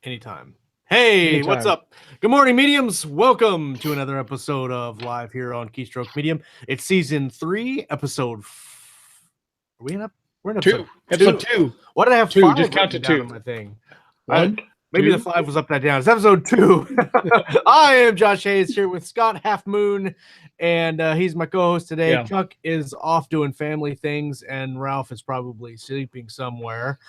Anytime. Hey, Anytime. What's up? Good morning, mediums. Welcome to another episode of Live here on Keystroke Medium. It's season 3, episode. Are we in? We're in episode 2. Episode 2. Why did I have 2, 5 just count to down 2. on my thing? 1. Maybe 2. the 5 was upside down. It's episode 2. I am Josh Hayes here with Scott Half Moon, and he's my co-host today. Yeah. Chuck is off doing family things, and Ralph is probably sleeping somewhere.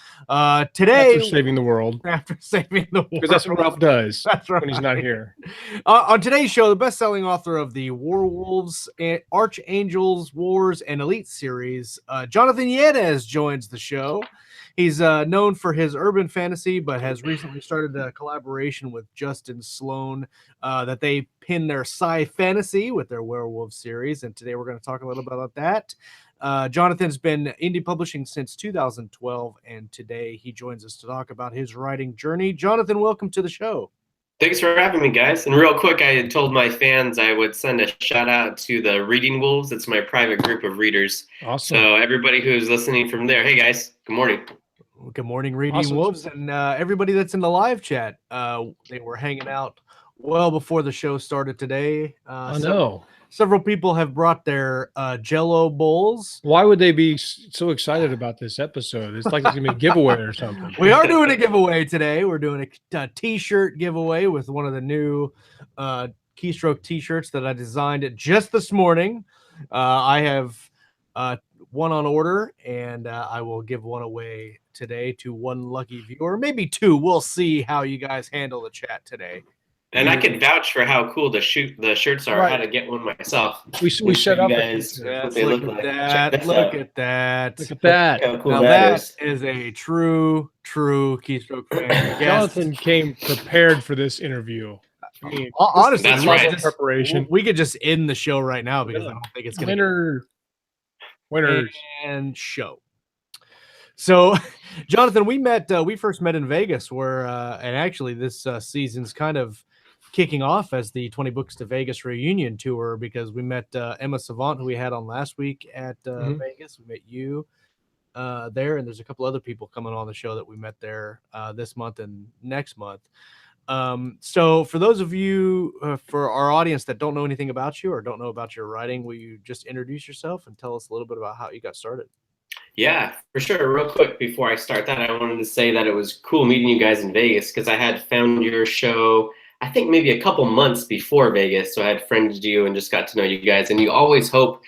Today, After saving the world. Because that's what Ralph does. That's right. When he's not here. On today's show, the best-selling author of the Werewolves, Archangel Wars, and Elite series, Jonathan Yanez joins the show. He's known for his urban fantasy, but has recently started a collaboration with Justin Sloan that they pin their sci-fantasy with their werewolf series. And today we're going to talk a little bit about that. Jonathan's been indie publishing since 2012, and today he joins us to talk about his writing journey. Jonathan, welcome to the show. Thanks for having me, guys. And real quick, I had told my fans I would send a shout out to the Reading Wolves. It's my private group of readers. Awesome. So everybody who's listening from there, hey guys, good morning. Good morning, Reading Wolves, and everybody that's in the live chat. They were hanging out well before the show started today. I know. Several people have brought their Jello bowls. Why would they be so excited about this episode? It's like it's going to be a giveaway or something. We are doing a giveaway today. We're doing a t-shirt giveaway with one of the new Keystroke t-shirts that I designed just this morning. I have one on order, and I will give one away today to one lucky viewer, maybe 2. We'll see how you guys handle the chat today. And I can vouch for how cool the shirts are. Right. I had to get one myself. We set up. Guys, look at that. Look at that. Look at that. How cool now that is a true Keystroke fan. Jonathan came prepared for this intervue. I mean, honestly, that's right. Preparation. We could just end the show right now because I don't think it's going to winners and show. So, Jonathan, we first met in Vegas, where and actually this season's kind of kicking off as the 20 Books to Vegas reunion tour, because we met Emma Savant, who we had on last week at Vegas. We met you there, and there's a couple other people coming on the show that we met there this month and next month. So for those of you, for our audience that don't know anything about you or don't know about your writing, will you just introduce yourself and tell us a little bit about how you got started? Yeah, for sure. Real quick, before I start that, I wanted to say that it was cool meeting you guys in Vegas, because I had found your show, I think maybe a couple months before Vegas. So I had friended you and just got to know you guys. And you always hope,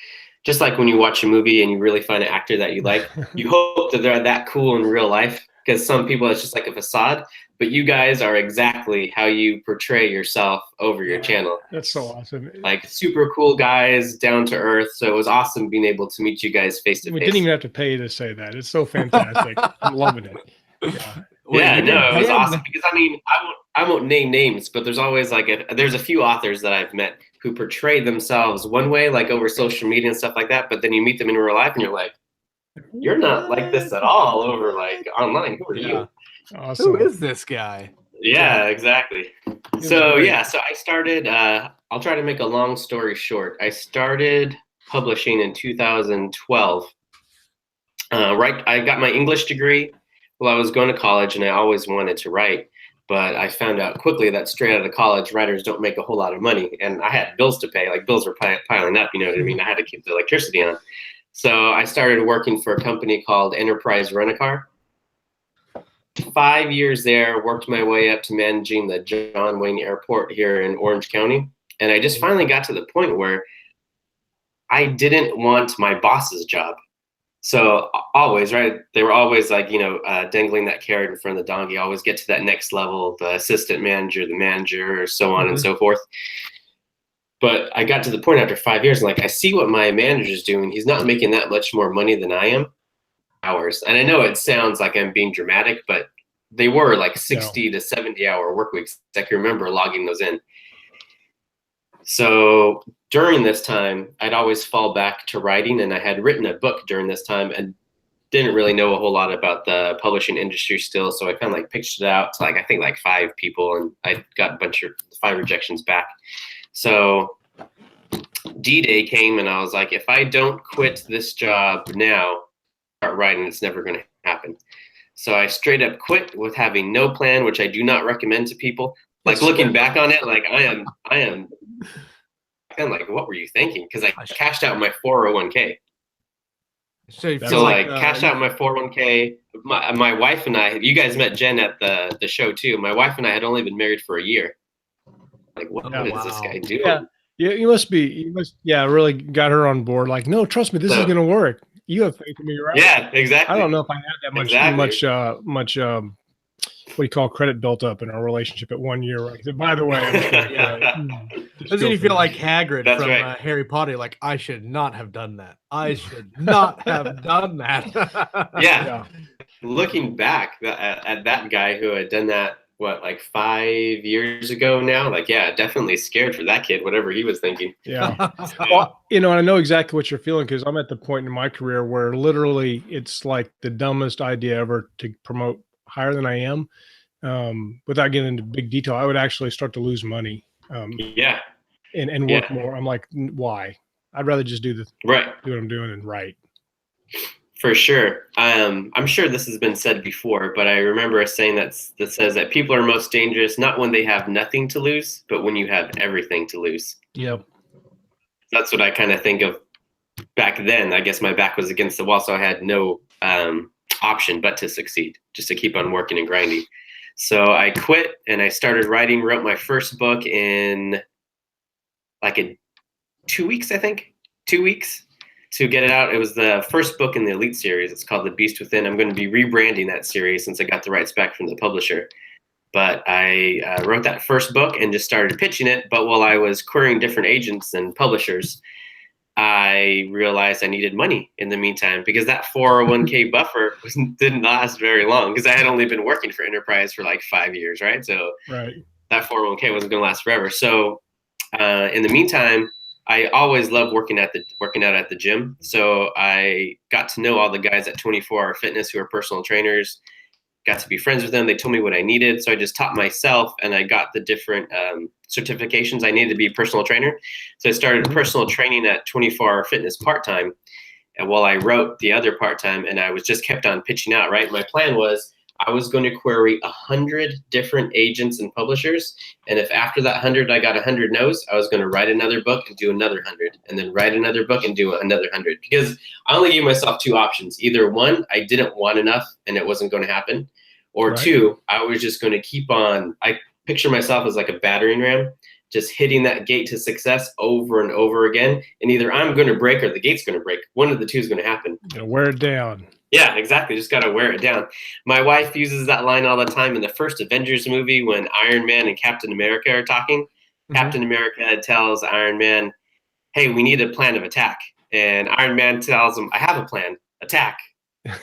just like when you watch a movie and you really find an actor that you like, you hope that they're that cool in real life, because some people, it's just like a facade. But you guys are exactly how you portray yourself over your channel. That's so awesome. Like super cool guys, down to earth. So it was awesome being able to meet you guys face to face. We didn't even have to pay to say that. It's so fantastic. I'm loving it. Yeah, it was awesome, because I mean, I won't name names, but there's always there's a few authors that I've met who portray themselves one way, like over social media and stuff like that. But then you meet them in real life and you're like, you're not like this at all over like online. Who are you? Awesome. Who is this guy? Yeah, exactly. So I started, I'll try to make a long story short. I started publishing in 2012. I got my English degree while I was going to college, and I always wanted to write. But I found out quickly that straight out of college, writers don't make a whole lot of money. And I had bills to pay. Like, bills were piling up, you know what I mean? I had to keep the electricity on. So I started working for a company called Enterprise Rent-A-Car. 5 years there, worked my way up to managing the John Wayne Airport here in Orange County. And I just finally got to the point where I didn't want my boss's job. So always, right, they were always like, dangling that carrot in front of the donkey, always get to that next level, the assistant manager, the manager, so on and so forth. But I got to the point after 5 years, like, I see what my manager's doing. He's not making that much more money than I am. Hours. And I know it sounds like I'm being dramatic, but they were like 60 to 70 hour work weeks. I can remember logging those in. So during this time, I'd always fall back to writing, and I had written a book during this time and didn't really know a whole lot about the publishing industry still. So I kind of pitched it out to I think 5 people, and I got a bunch of 5 rejections back. So D-Day came, and I was like, if I don't quit this job now, start writing, it's never going to happen. So I straight up quit with having no plan, which I do not recommend to people. Like looking back on it, like I am like, what were you thinking? Because I cashed out my 401k. So you So feel like cashed out my 401k. My wife and I, you guys met Jen at the show too. My wife and I had only been married for a year. Like, what is this guy doing? Yeah, you must really got her on board. Like, no, trust me, this is gonna work. You have faith in me, right? Yeah, exactly. I don't know if I had that much what do you call credit built up in our relationship at 1 year. Right? By the way, doesn't he feel like Hagrid That's from right. Harry Potter? Like, I should not have done that. I should not have done that. Yeah. Looking back at that guy who had done that, what, like 5 years ago now? Like, yeah, definitely scared for that kid, whatever he was thinking. Yeah. Well, you know, I know exactly what you're feeling because I'm at the point in my career where literally it's like the dumbest idea ever to promote higher than I am. Without getting into big detail, I would actually start to lose money. And work more. I'm like, why? I'd rather just do what I'm doing and write. For sure. I'm sure this has been said before, but I remember a saying that says that people are most dangerous not when they have nothing to lose, but when you have everything to lose. Yep. That's what I kind of think of back then. I guess my back was against the wall, so I had no option but to succeed, just to keep on working and grinding. So I quit and I started writing, wrote my first book in like 2 weeks, I think. 2 weeks to get it out. It was the first book in the Elite series. It's called The Beast Within. I'm going to be rebranding that series since I got the rights back from the publisher. But I wrote that first book and just started pitching it. But while I was querying different agents and publishers, I realized I needed money in the meantime because that 401k buffer didn't last very long because I had only been working for Enterprise for like 5 years, right? So that 401k wasn't going to last forever. So in the meantime, I always loved working out at the gym. So I got to know all the guys at 24 Hour Fitness who are personal trainers, got to be friends with them. They told me what I needed. So I just taught myself and I got the different certifications I needed to be a personal trainer. So I started personal training at 24 Hour Fitness part-time. And while I wrote the other part-time and I was just kept on pitching out, right? My plan was I was going to query 100 different agents and publishers. And if after that 100, I got 100 no's, I was going to write another book and do another 100 and then write another book and do another 100 because I only gave myself two options. Either one, I didn't want enough and it wasn't going to happen. Or two, I was just going to keep on. I picture myself as like a battering ram, just hitting that gate to success over and over again. And either I'm going to break or the gate's going to break. One of the two is going to happen. Gotta wear it down. Yeah, exactly. Just got to wear it down. My wife uses that line all the time in the first Avengers movie when Iron Man and Captain America are talking. Captain America tells Iron Man, hey, we need a plan of attack. And Iron Man tells him, I have a plan, attack.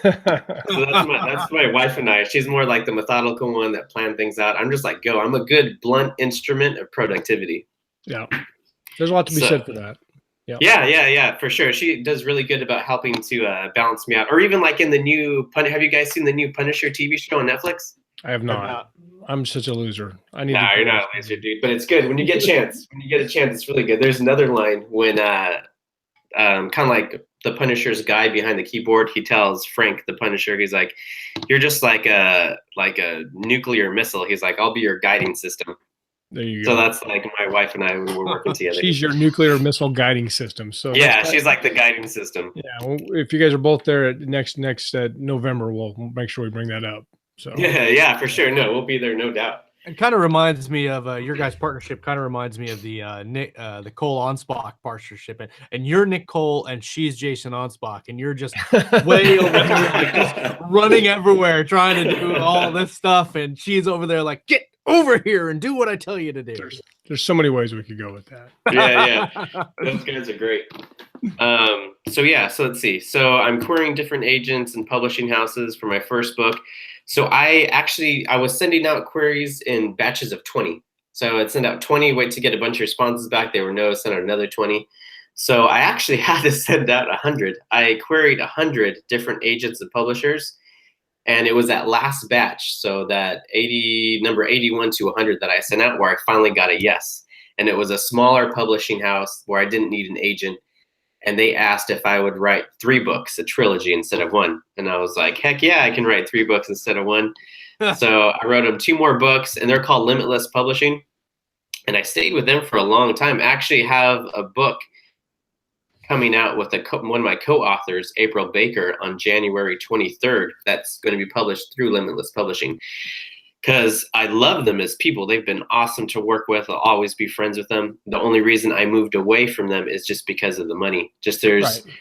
So that's my wife and I. She's more like the methodical one that plan things out. I'm just like, go. I'm a good blunt instrument of productivity. Yeah. There's a lot to be said for that. Yeah, for sure. She does really good about helping to balance me out. Or even like in the new have you guys seen the new Punisher TV show on Netflix? I have not. I'm such a loser. You're not a loser, dude. But it's good when you get a chance. When you get a chance, it's really good. There's another line when kind of like the Punisher's guy behind the keyboard, he tells Frank the Punisher, he's like, you're just like a nuclear missile. He's like, I'll be your guiding system. There you go. So that's like my wife and I when we're working together. She's your nuclear missile guiding system. So yeah, she's like the guiding system. Yeah, well, if you guys are both there at next November, we'll make sure we bring that up. So yeah, for sure. No, we'll be there, no doubt. It kind of reminds me of your guys' partnership. Kind of reminds me of the Cole Onspach partnership, and you're Nick Cole and she's Jason Onspach, and you're just way over here, like just running everywhere, trying to do all this stuff, and she's over there like, get over here and do what I tell you to do. There's so many ways we could go with that. Yeah. Those guys are great. So let's see. So I'm querying different agents and publishing houses for my first book. So I was sending out queries in batches of 20. So I'd send out 20, wait to get a bunch of responses back. They were no, send out another 20. So I actually had to send out 100. I queried 100 different agents and publishers. And it was that last batch, so that number 81 to 100 that I sent out where I finally got a yes. And it was a smaller publishing house where I didn't need an agent. and they asked if I would write 3 books, a trilogy instead of 1. And I was like, heck yeah, I can write 3 books instead of 1. So I wrote them 2 more books, and they're called Limitless Publishing. And I stayed with them for a long time. I actually have a book coming out with one of my co-authors, April Baker, on January 23rd. That's going to be published through Limitless Publishing. Because I love them as people. They've been awesome to work with. I'll always be friends with them. The only reason I moved away from them is just because of the money.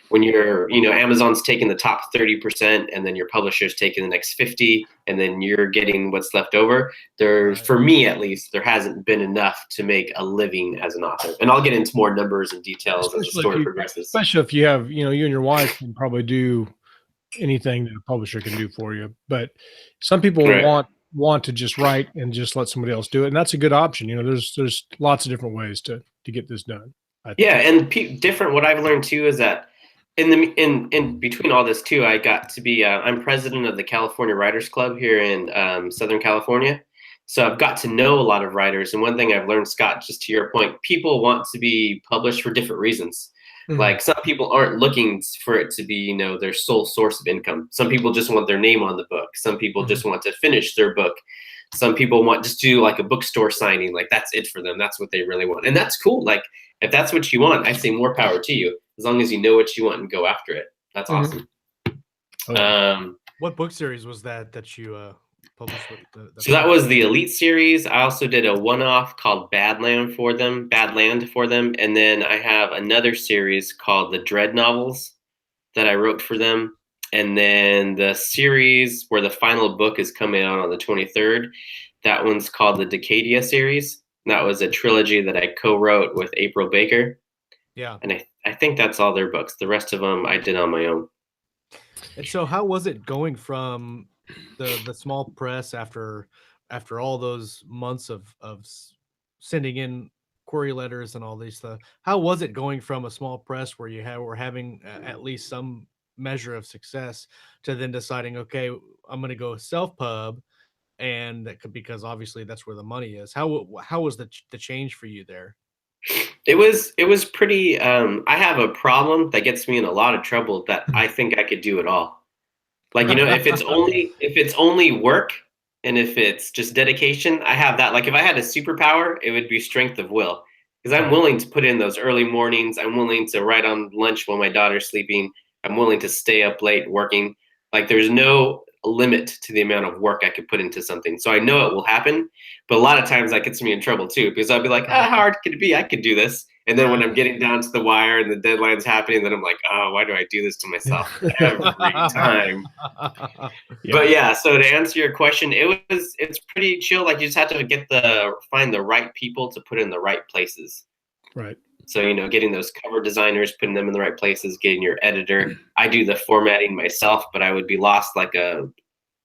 When you're, Amazon's taking the top 30%, and then your publisher's taking the next 50, and then you're getting what's left over. For me at least, there hasn't been enough to make a living as an author. And I'll get into more numbers and details as the story progresses. Especially if you have, you and your wife can probably do anything that a publisher can do for you. But some people want to just write and just let somebody else do it, and that's a good option. There's lots of different ways to get this done. Yeah, and what I've learned too is that in between all this too, I got to be I'm president of the California Writers Club here in Southern California, so I've got to know a lot of writers. And one thing I've learned, Scott, just to your point, people want to be published for different reasons. Mm-hmm. Like some people aren't looking for it to be, their sole source of income. Some people just want their name on the book. Some people just want to finish their book. Some people want just to do like a bookstore signing. Like that's it for them. That's what they really want. And that's cool. Like if that's what you want, I say more power to you, as long as you know what you want and go after it. That's awesome. What book series was that you published with So that was the Elite series. I also did a one-off called Badland for them. And then I have another series called the Dread Novels that I wrote for them. And then the series where the final book is coming out on the 23rd, that one's called the Dictation series. And that was a trilogy that I co-wrote with April Baker. Yeah. And I think that's all their books. The rest of them I did on my own. And so how was it going from the small press after all those months of sending in query letters and all these stuff? How was it going from a small press where were having at least some measure of success to then deciding, okay, I'm going to go self-pub, and because obviously that's where the money is? How was the change for you there? It was pretty. I have a problem that gets me in a lot of trouble, that I think I could do it all. Like, if it's only work and if it's just dedication, I have that. Like if I had a superpower, it would be strength of will, because I'm willing to put in those early mornings. I'm willing to write on lunch while my daughter's sleeping. I'm willing to stay up late working. Like there's no limit to the amount of work I could put into something. So I know it will happen, but a lot of times that gets me in trouble too, because I'll be like, how hard could it be? I could do this. And then when I'm getting down to the wire and the deadline's happening, then I'm like, oh, why do I do this to myself every time? But yeah, so to answer your question, it's pretty chill. Like you just have to find the right people to put in the right places. Right. So, getting those cover designers, putting them in the right places, getting your editor. I do the formatting myself, but I would be lost like a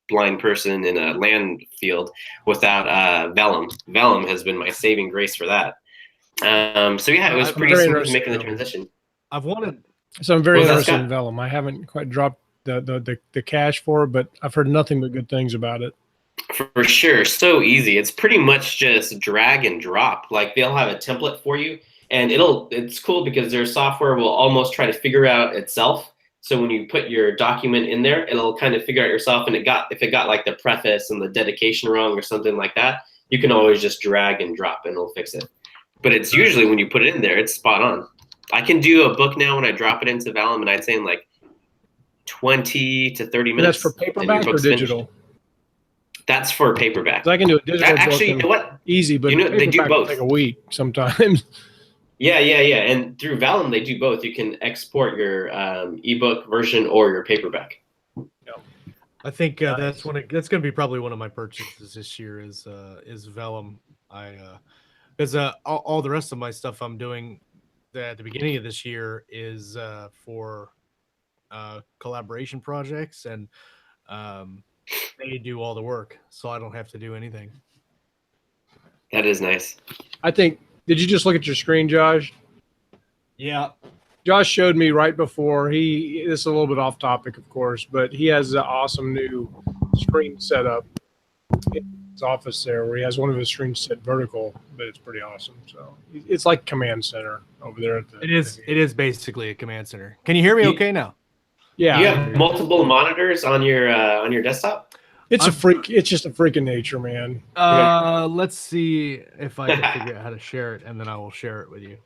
blind person in a land field without Vellum. Vellum has been my saving grace for that. So yeah, it was pretty smooth making the transition. So I'm very interested in Vellum. I haven't quite dropped the cash for it, but I've heard nothing but good things about it. For sure. So easy. It's pretty much just drag and drop. Like they'll have a template for you. And it's cool because their software will almost try to figure out itself. So when you put your document in there, it'll kind of figure out yourself. And if it got like the preface and the dedication wrong or something like that, you can always just drag and drop and it'll fix it. But it's usually when you put it in there, it's spot on. I can do a book now when I drop it into Vellum, and I'd say in like 20 to 30 minutes. And that's for paperback or digital? Finished. That's for paperback. So I can do a digital actually, book. You know what? Easy, but they do both. Take a week sometimes. Yeah. And through Vellum, they do both. You can export your ebook version or your paperback. I think that's going to be probably one of my purchases this year is Vellum. Because all the rest of my stuff I'm doing at the beginning of this year is for collaboration projects, and they do all the work, so I don't have to do anything. That is nice. I think. Did you just look at your screen, Josh? Yeah. Josh showed me right before. This is a little bit off topic, of course, but he has an awesome new screen setup. his office there, where he has one of his screens set vertical, but it's pretty awesome. So it's like command center over there. At the, It is basically a command center. Can you hear me okay now? Yeah. You have multiple monitors on your desktop? It's just a freaking nature, man. Let's see if I can figure out how to share it, and then I will share it with you.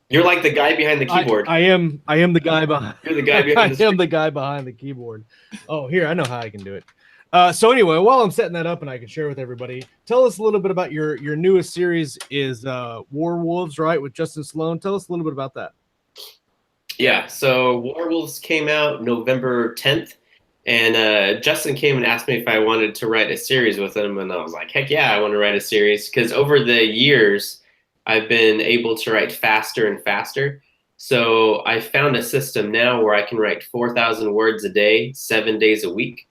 You're like the guy behind the keyboard. I am the guy behind. You're the guy behind the I am the guy behind the keyboard. Oh, here, I know how I can do it. So anyway, while I'm setting that up and I can share with everybody, tell us a little bit about your newest series is Werewolves, right? With Justin Sloan. Tell us a little bit about that. Yeah, so Werewolves came out November 10th, and Justin came and asked me if I wanted to write a series with him, and I was like, heck yeah, I want to write a series, because over the years, I've been able to write faster and faster. So I found a system now where I can write 4,000 words a day, 7 days a week.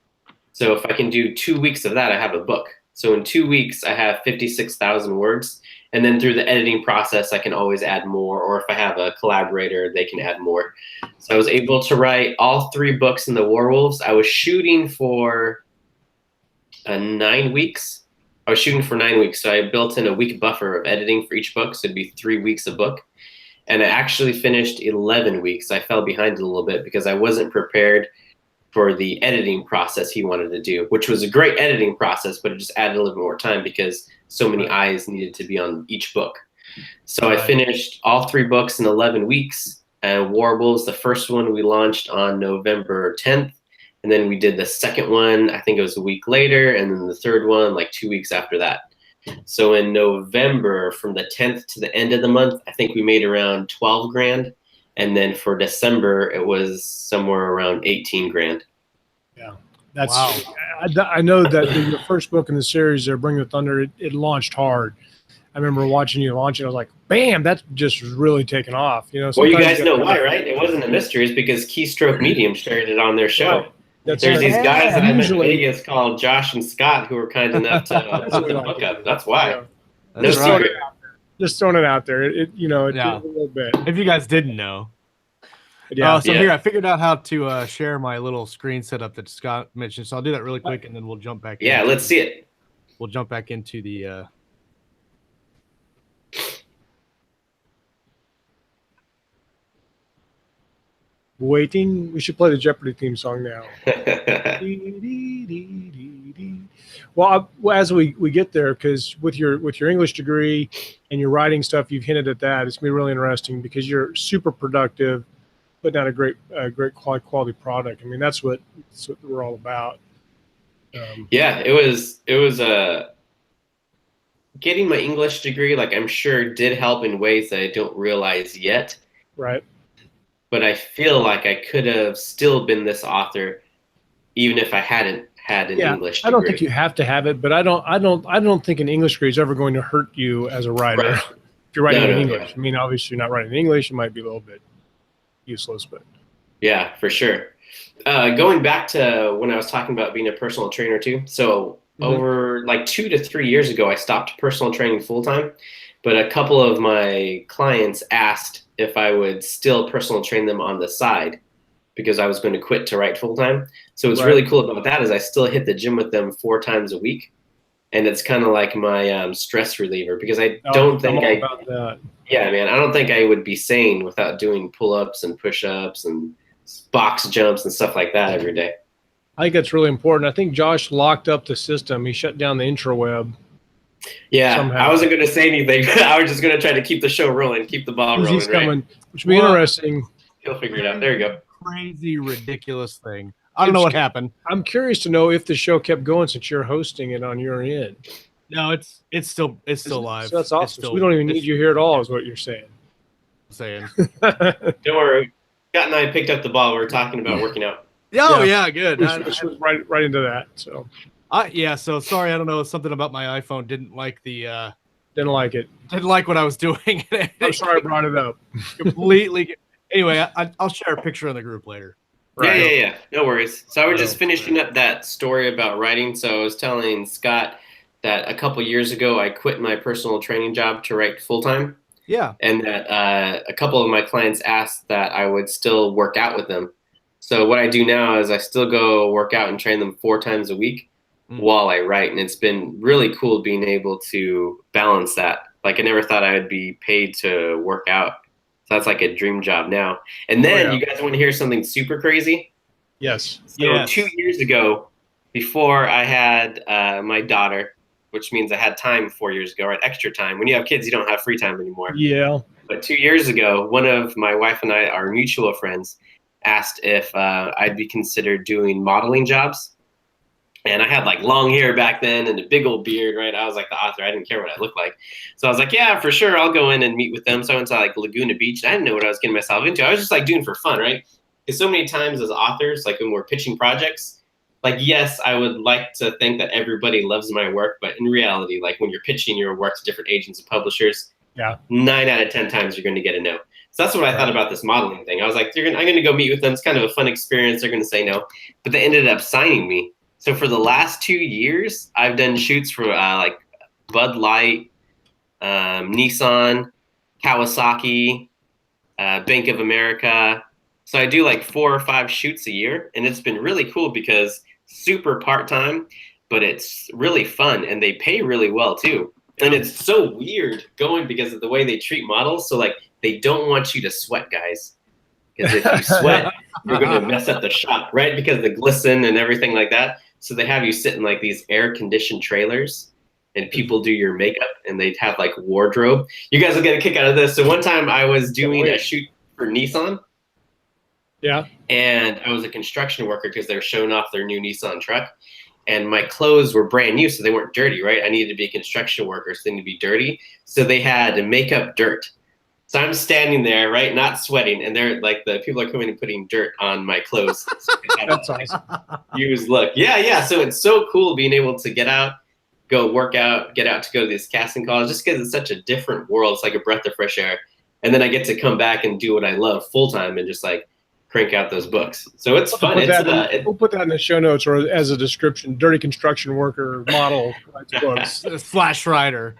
So if I can do 2 weeks of that, I have a book. So in 2 weeks, I have 56,000 words. And then through the editing process, I can always add more. Or if I have a collaborator, they can add more. So I was able to write all 3 books in the Werewolves. I was shooting for 9 weeks. I was shooting for 9 weeks. So I built in a week buffer of editing for each book. So it'd be 3 weeks a book. And I actually finished 11 weeks. I fell behind a little bit because I wasn't prepared for the editing process he wanted to do, which was a great editing process, but it just added a little bit more time because so many eyes needed to be on each book. So I finished all 3 books in 11 weeks. Werewolves, the first one we launched on November 10th. And then we did the second one, I think it was a week later. And then the third one, like 2 weeks after that. So in November, from the 10th to the end of the month, I think we made around 12 grand. And then for December, it was somewhere around 18 grand. Yeah, that's wow. I know that the first book in the series, there, Bring the Thunder, it launched hard. I remember watching you launch it. I was like, bam, that just really taken off. You know. Well, you guys know why, right? It wasn't a mystery. It's because Keystroke Medium shared it on their show. Right. There's these guys that I met in Vegas called Josh and Scott who were kind enough to put the book up. That's why. Yeah. No secret. Just throwing it out there. It a little bit. If you guys didn't know. Yeah. Here, I figured out how to share my little screen setup that Scott mentioned. So I'll do that really quick, and then we'll jump back. Yeah, let's see it. We'll jump back into the. Waiting. We should play the Jeopardy theme song now. Well, as we get there, because with your English degree and your writing stuff, you've hinted at that. It's gonna be really interesting because you're super productive, putting out a great quality product. I mean, that's what we're all about. Yeah, it was getting my English degree. Like, I'm sure did help in ways that I don't realize yet. Right. But I feel like I could have still been this author, even if I hadn't had an English degree. I don't think you have to have it, but I don't think an English degree is ever going to hurt you as a writer. Right. If you're writing in English. Yeah. I mean, obviously, you're not writing in English. It might be a little bit useless, but yeah, for sure. Going back to when I was talking about being a personal trainer too. So over like 2 to 3 years ago, I stopped personal training full time, but a couple of my clients asked if I would still personal train them on the side because I was going to quit to write full time. So what's really cool about that is I still hit the gym with them 4 times a week. And it's kind of like my stress reliever because I don't think yeah, man, I don't think I would be sane without doing pull-ups and push-ups and box jumps and stuff like that every day. I think that's really important. I think Josh locked up the system. He shut down the intraweb. Yeah, somehow. I wasn't going to say anything. I was just going to try to keep the show rolling, keep the ball rolling. He's coming, which would be interesting. He'll figure it out. There you go. Crazy, ridiculous thing. I don't know what happened. I'm curious to know if the show kept going since you're hosting it on your end. No, it's still live. So that's awesome. So we don't even need you here at all, is what you're saying. Don't worry. Scott and I picked up the ball. We were talking about working out. Yeah, good. Which was right into that. So. So sorry, I don't know, something about my iPhone didn't like the didn't like it. Didn't like what I was doing. I'm sorry I brought it up. Completely. Anyway, I'll share a picture in the group later. Right. Yeah. No worries. So I was just finishing up that story about writing. So I was telling Scott that a couple years ago I quit my personal training job to write full time. Yeah. And that a couple of my clients asked that I would still work out with them. So what I do now is I still go work out and train them 4 times a week. while I write. And it's been really cool being able to balance that. Like I never thought I would be paid to work out. So that's like a dream job now. And then you guys want to hear something super crazy? Yes. So 2 years ago, before I had my daughter, which means I had time 4 years ago, right? Extra time. When you have kids, you don't have free time anymore. Yeah. But 2 years ago, one of my wife and I, our mutual friends, asked if I'd be considered doing modeling jobs. And I had like long hair back then and a big old beard, right? I was like the author. I didn't care what I looked like. So I was like, yeah, for sure. I'll go in and meet with them. So I went to like Laguna Beach. And I didn't know what I was getting myself into. I was just like doing for fun, right? Because so many times as authors, like when we're pitching projects, like, yes, I would like to think that everybody loves my work. But in reality, like when you're pitching your work to different agents and publishers, 9 out of 10 times you're going to get a no. So that's what I thought about this modeling thing. I was like, I'm going to go meet with them. It's kind of a fun experience. They're going to say no. But they ended up signing me. So for the last 2 years, I've done shoots for like Bud Light, Nissan, Kawasaki, Bank of America. So I do like 4 or 5 shoots a year. And it's been really cool because super part-time, but it's really fun. And they pay really well too. And it's so weird going because of the way they treat models. So like they don't want you to sweat, guys. Because if you sweat, you're going to mess up the shot, right? Because the glisten and everything like that. So they have you sit in like these air-conditioned trailers and people do your makeup and they'd have like wardrobe. You guys will get a kick out of this. So one time I was doing a shoot for Nissan. Yeah. And I was a construction worker because they were showing off their new Nissan truck. And my clothes were brand new, so they weren't dirty, right? I needed to be a construction worker, so they needed to be dirty. So they had to make up dirt. So I'm standing there, right, not sweating, and they're like the people are coming and putting dirt on my clothes. That's awesome. Use look, yeah. So it's so cool being able to get out, go work out, get out to go to these casting calls, just because it's such a different world. It's like a breath of fresh air, and then I get to come back and do what I love full time and just like crank out those books. So it's fun. We'll put that in the show notes or as a description. Dirty construction worker model writes books. Flash writer.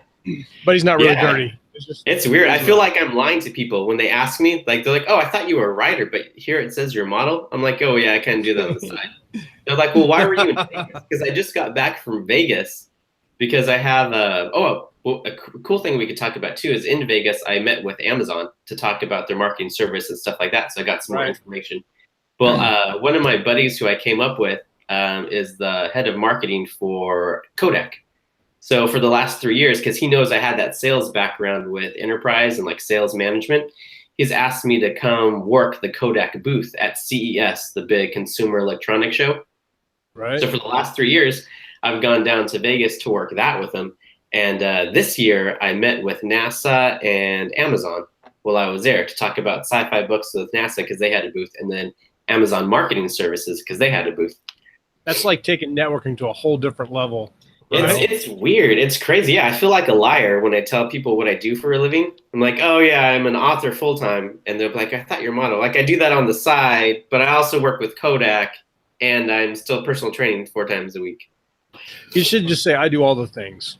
But he's not really dirty. It's weird. I feel like I'm lying to people when they ask me. Like they're like, "Oh, I thought you were a writer, but here it says you're a model." I'm like, "Oh yeah, I can do that on the side." They're like, "Well, why were you in Vegas?" Because I just got back from Vegas. Because I have a cool thing we could talk about too is in Vegas I met with Amazon to talk about their marketing service and stuff like that. So I got some more information. Well, one of my buddies who I came up with is the head of marketing for Kodak. So for the last 3 years, because he knows I had that sales background with enterprise and like sales management, he's asked me to come work the Kodak booth at CES, the big consumer electronics show. Right. So for the last 3 years, I've gone down to Vegas to work that with him. And this year, I met with NASA and Amazon while I was there to talk about sci-fi books with NASA because they had a booth, and then Amazon Marketing Services because they had a booth. That's like taking networking to a whole different level. It's weird. It's crazy. Yeah, I feel like a liar when I tell people what I do for a living. I'm like, oh, yeah, I'm an author full-time. And they're like, I thought you're a model. Like, I do that on the side, but I also work with Kodak, and I'm still personal training 4 times a week. You should just say, I do all the things.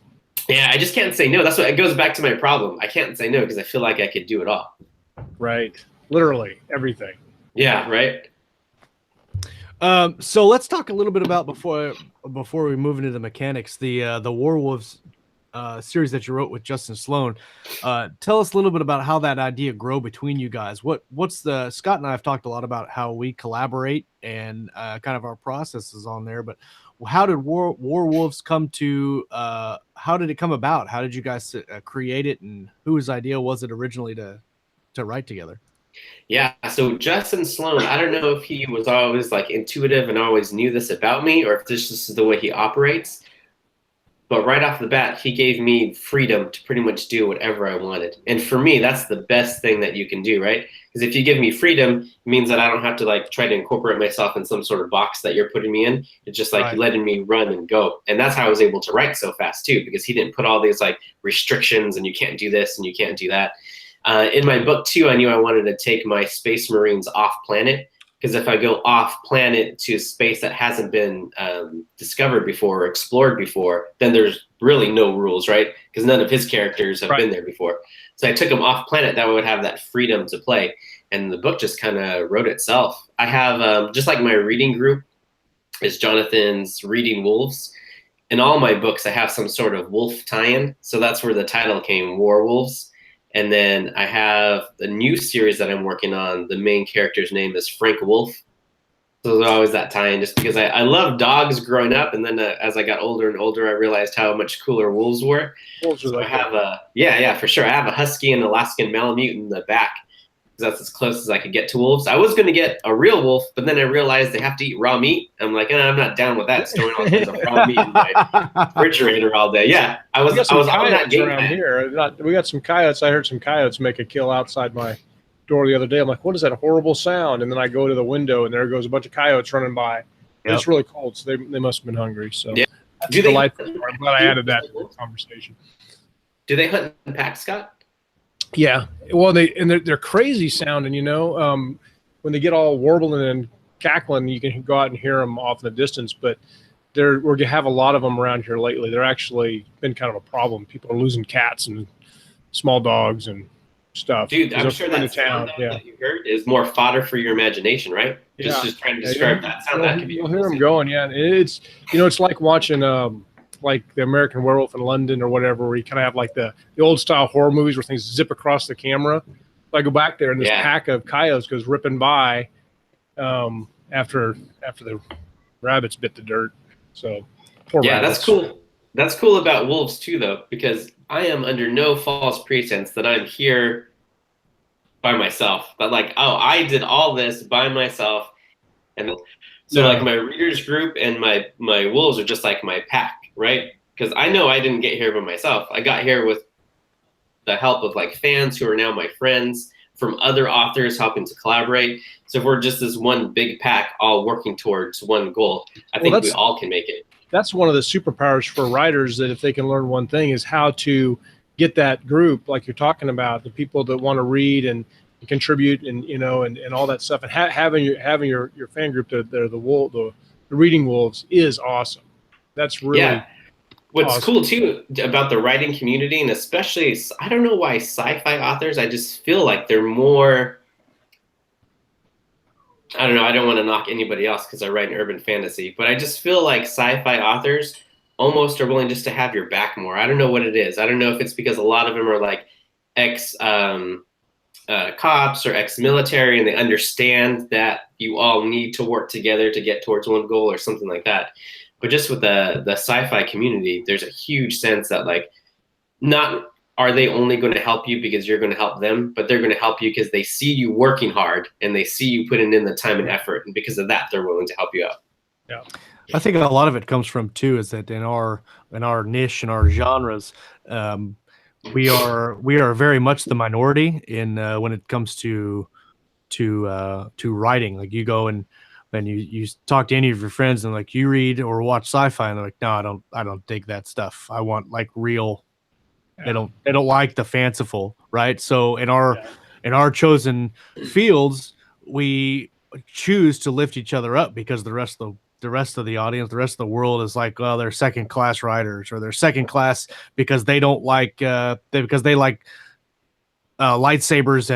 Yeah, I just can't say no. That's what it goes back to my problem. I can't say no because I feel like I could do it all. Right. Literally everything. Yeah, right. So let's talk a little bit about before we move into the mechanics, the Warwolves series that you wrote with Justin Sloan. Tell us a little bit about how that idea grew between you guys. What's the Scott and I have talked a lot about how we collaborate and kind of our processes on there, but how did Warwolves come to? How did it come about? How did you guys create it, and whose idea was it originally to write together? Yeah, so Justin Sloan, I don't know if he was always like intuitive and always knew this about me, or if this is the way he operates. But right off the bat, he gave me freedom to pretty much do whatever I wanted. And for me, that's the best thing that you can do, right? Because if you give me freedom, it means that I don't have to like try to incorporate myself in some sort of box that you're putting me in. It's just like letting me run and go. And that's how I was able to write so fast too, because he didn't put all these like restrictions and you can't do this and you can't do that. In my book too, I knew I wanted to take my Space Marines off planet. Because if I go off planet to space that hasn't been discovered before or explored before, then there's really no rules, right? Because none of his characters have been there before. So I took him off planet that I would have that freedom to play. And the book just kind of wrote itself. I have, just like my reading group is Jonathan's Reading Wolves. in all my books, I have some sort of wolf tie-in. So that's where the title came, Werewolves. And then I have the new series that I'm working on. The main character's name is Frank Wolf. So there's always that tie-in, just because I loved dogs growing up, and then as I got older and older, I realized how much cooler wolves were. So I have for sure. I have a husky and Alaskan Malamute in the back, because that's as close as I could get to wolves. I was going to get a real wolf, but then I realized they have to eat raw meat. I'm like, I'm not down with that, storing all kinds of raw meat in my refrigerator all day. Yeah, I was on that game around here. We got some coyotes. I heard some coyotes make a kill outside my door the other day. I'm like, what is that horrible sound? And then I go to the window, and there goes a bunch of coyotes running by. Yep. It's really cold, so they must have been hungry. So yeah. I'm glad I added that to the conversation. Do they hunt in packs, Scott? Yeah, well, they're crazy sounding. When they get all warbling and cackling, you can go out and hear them off in the distance. But we're gonna have a lot of them around here lately. They're actually been kind of a problem. People are losing cats and small dogs and stuff. Dude, I'm sure that sound that you heard is more fodder for your imagination, right? Yeah. Just trying to describe that sound. That could be. You'll hear them going. Yeah, it's it's like watching like the American Werewolf in London or whatever, where you kind of have like the old style horror movies where things zip across the camera. So I go back there and this pack of coyotes goes ripping by after the rabbits bit the dirt. So poor rabbits. That's cool. That's cool about wolves too, though, because I am under no false pretense that I'm here by myself. But like, I did all this by myself, and so like my readers group and my wolves are just like my pack, right? Because I know I didn't get here by myself. I got here with the help of like fans who are now my friends, from other authors helping to collaborate. So if we're just this one big pack all working towards one goal, I think we all can make it. That's one of the superpowers for writers, that if they can learn one thing, is how to get that group, like you're talking about, the people that want to read and contribute and and all that stuff, and having your fan group, the reading wolves, is awesome. That's really what's awesome. Cool too about the writing community, and especially, I don't know why sci-fi authors, I just feel like they're more, I don't know, I don't want to knock anybody else because I write in urban fantasy, but I just feel like sci-fi authors almost are willing just to have your back more. I don't know what it is. I don't know if it's because a lot of them are like cops or ex-military, and they understand that you all need to work together to get towards one goal or something like that. But just with the sci-fi community, there's a huge sense that like, not are they only going to help you because you're going to help them, but they're going to help you because they see you working hard and they see you putting in the time and effort, and because of that, they're willing to help you out. Yeah, I think a lot of it comes from too is that in our niche and our genres, we are very much the minority in when it comes to writing. Like you go and you talk to any of your friends and like you read or watch sci-fi and they're like, no, I don't dig that stuff. I want like real. They don't like the fanciful, right? So in our chosen fields, we choose to lift each other up because the rest of the audience, the rest of the world is like, well, they're second class writers, or they're second class because they don't like because they like lightsabers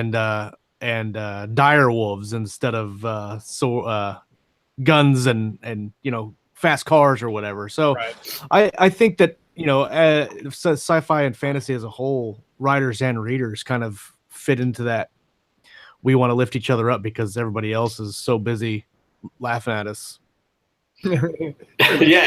and dire wolves instead of guns and fast cars or whatever. So I think that sci-fi and fantasy as a whole, writers and readers kind of fit into that. We want to lift each other up because everybody else is so busy laughing at us. Yeah,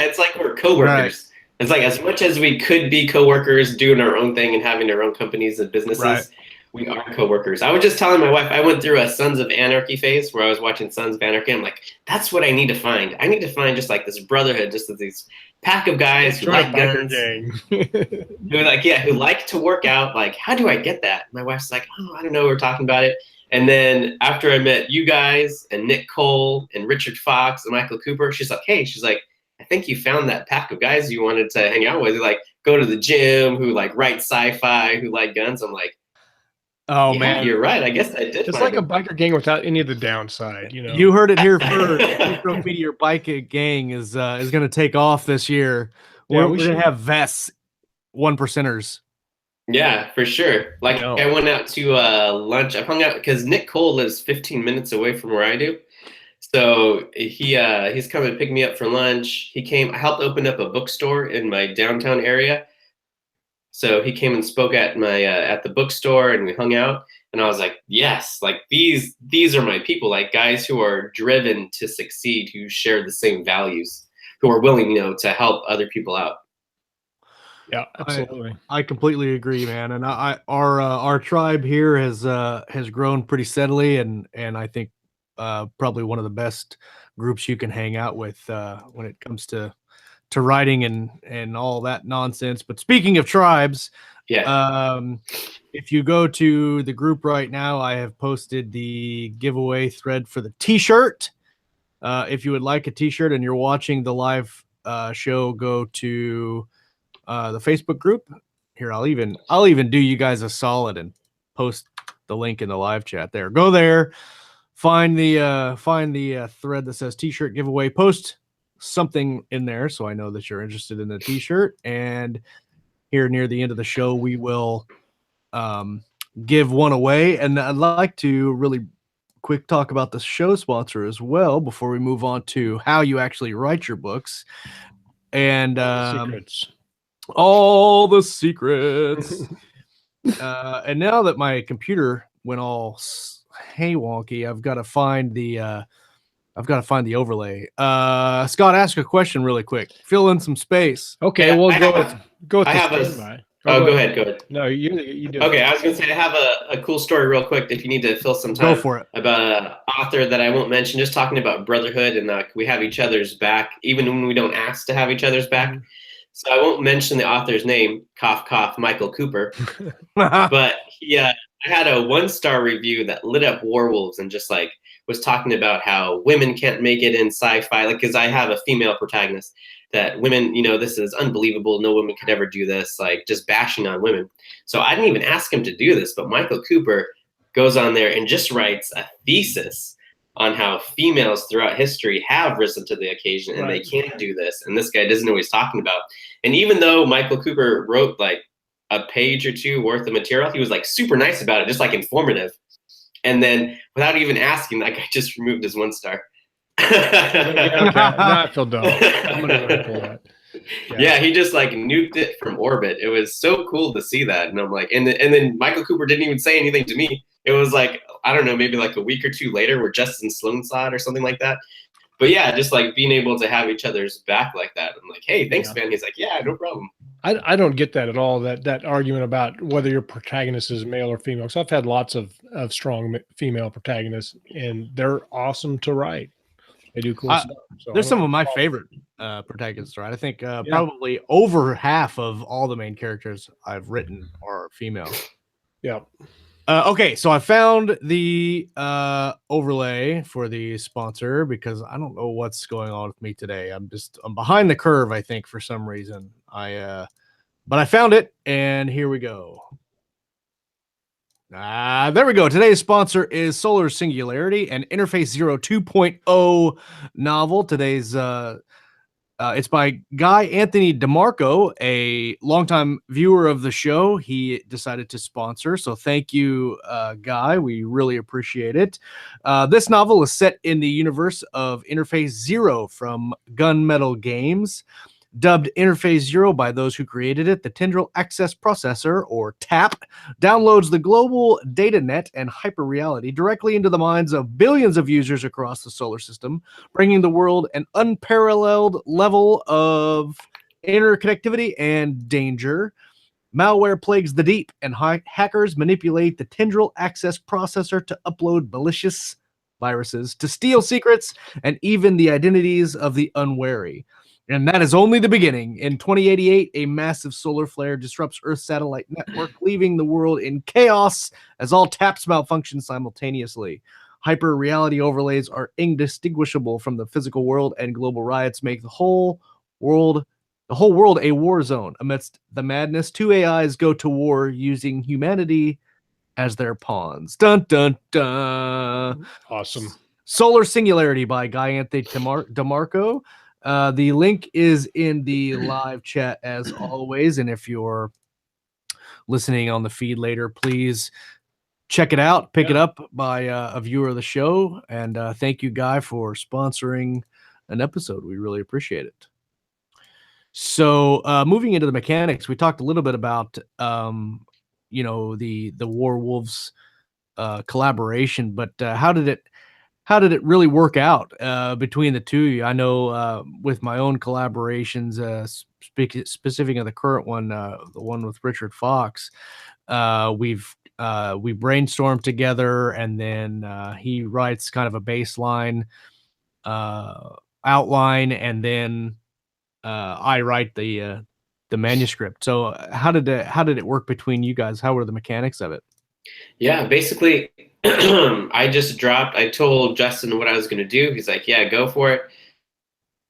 it's like we're coworkers. Right. It's like, as much as we could be coworkers doing our own thing and having our own companies and businesses, we are coworkers. I was just telling my wife, I went through a Sons of Anarchy phase where I was watching Sons of Anarchy. I'm like, that's what I need to find. I need to find just like this brotherhood, just these pack of guys who like guns, who like to work out. Like, how do I get that? My wife's like, I don't know. We're talking about it. And then after I met you guys and Nick Cole and Richard Fox and Michael Cooper, she's like, I think you found that pack of guys you wanted to hang out with, who like go to the gym, who like write sci-fi, who like guns. I'm like, oh man, you're right. I guess I did. It's like a biker gang without any of the downside. You heard it here first. Intro Meteor Biker Gang is going to take off this year. We're going to have vests, 1%ers. Yeah, for sure. Like I went out to lunch. I hung out because Nick Cole lives 15 minutes away from where I do. So he's come and picked me up for lunch. I helped open up a bookstore in my downtown area. So he came and spoke at my at the bookstore, and we hung out. And I was like, yes, like these are my people, like guys who are driven to succeed, who share the same values, who are willing, to help other people out. Yeah, absolutely. I completely agree, man. And our tribe here has grown pretty steadily, and I think probably one of the best groups you can hang out with when it comes to writing and all that nonsense. But speaking of tribes, if you go to the group right now, I have posted the giveaway thread for the t-shirt. If you would like a t-shirt and you're watching the live show, go to the Facebook group. Here, I'll even do you guys a solid and post the link in the live chat there. Go there, find the thread that says t-shirt giveaway, post something in there so I know that you're interested in the t-shirt, and here near the end of the show we will give one away. And I'd like to really quick talk about the show sponsor as well before we move on to how you actually write your books and secrets. All the secrets. And now that my computer went all hey wonky, I've got to find the overlay. Scott, ask a question really quick. Fill in some space. Okay, we'll go with I have standby. Go ahead. No, you do. Okay, I was going to say I have a cool story real quick if you need to fill some time. Go for it. About an author that I won't mention, just talking about brotherhood and we have each other's back, even when we don't ask to have each other's back. Mm-hmm. So I won't mention the author's name, cough, cough, Michael Cooper. But I had a 1-star review that lit up Warwolves and just like was talking about how women can't make it in sci-fi. Like, because I have a female protagonist, that women, this is unbelievable. No woman could ever do this, like just bashing on women. So I didn't even ask him to do this, but Michael Cooper goes on there and just writes a thesis on how females throughout history have risen to the occasion and they can't do this. And this guy doesn't know what he's talking about. And even though Michael Cooper wrote like a page or two worth of material, he was like super nice about it, just like informative. And then without even asking, that guy just removed his 1-star. I feel dumb. I'm gonna pull that. Yeah, he just like nuked it from orbit. It was so cool to see that. And I'm like, and then Michael Cooper didn't even say anything to me. It was like, I don't know, maybe like a week or two later where Justin Sloan saw it or something like that. But yeah, just like being able to have each other's back like that. I'm like, hey, thanks, man. He's like, yeah, no problem. I don't get that at all, that argument about whether your protagonist is male or female. So I've had lots of strong female protagonists, and they're awesome to write. They do cool stuff. So they're some of my favorite protagonists, right? I think probably over half of all the main characters I've written are female. Yeah. Okay, so I found the overlay for the sponsor because I don't know what's going on with me today. I'm behind the curve, I think, for some reason. But I found it, and here we go. There we go. Today's sponsor is Solar Singularity, an Interface Zero 2.0 novel. Today's it's by Guy Anthony DeMarco, a longtime viewer of the show. He decided to sponsor, so thank you, Guy. We really appreciate it. This novel is set in the universe of Interface Zero from Gunmetal Games. Dubbed Interface Zero by those who created it, the Tendril Access Processor, or TAP, downloads the global data net and hyperreality directly into the minds of billions of users across the solar system, bringing the world an unparalleled level of interconnectivity and danger. Malware plagues the deep, and hackers manipulate the Tendril Access Processor to upload malicious viruses, to steal secrets, and even the identities of the unwary. And that is only the beginning. In 2088, a massive solar flare disrupts Earth's satellite network, leaving the world in chaos as all taps malfunction simultaneously. Hyper reality overlays are indistinguishable from the physical world, and global riots make the whole world a war zone. Amidst the madness, two AIs go to war using humanity as their pawns. Dun dun dun. Awesome. Solar Singularity by Guy Anthony DeMarco. The link is in the live chat as always, and if you're listening on the feed later, please check it out, pick it up by a viewer of the show. And thank you, Guy, for sponsoring an episode. We really appreciate it. So moving into the mechanics, we talked a little bit about you know, the Warwolves collaboration, but how did it really work out between the two of you? I know with my own collaborations, specific of the current one, the one with Richard Fox, we brainstormed together, and then he writes kind of a baseline outline, and then I write the manuscript. So how did it work between you guys? How were the mechanics of it? Yeah, basically, I told Justin what I was going to do. He's like, yeah, go for it.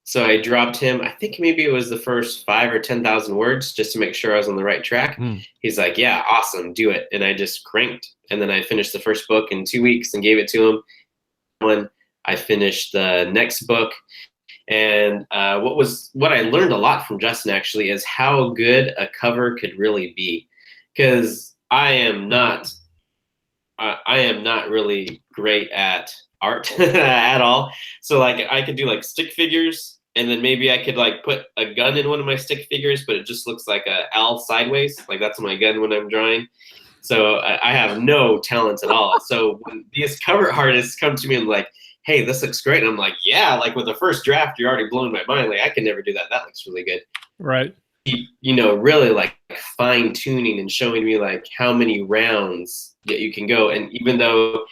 So I dropped him, I think maybe it was the first 5,000 or 10,000 words just to make sure I was on the right track. He's like, yeah, awesome, do it. And I just cranked. And then I finished the first book in 2 weeks and gave it to him. When I finished the next book. And what I learned a lot from Justin actually is how good a cover could really be. Because I am not really great at art at all. So like I could do like stick figures, and then maybe I could like put a gun in one of my stick figures, but it just looks like a L sideways. Like that's my gun when I'm drawing. So I have no talent at all. So when these cover artists come to me and like, hey, this looks great. And I'm like, yeah, like with the first draft, you're already blowing my mind. Like I can never do that. That looks really good. Right. You know, really like fine tuning and showing me like how many rounds that you can go. And even though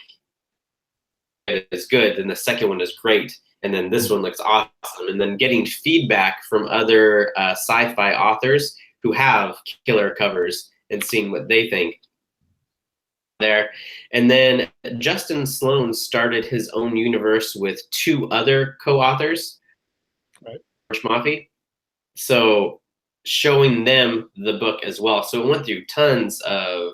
it is good, then the second one is great. And then this one looks awesome. And then getting feedback from other sci-fi authors who have killer covers and seeing what they think there. And then Justin Sloan started his own universe with 2 other co-authors, right? Mafi. So showing them the book as well. So it went through tons of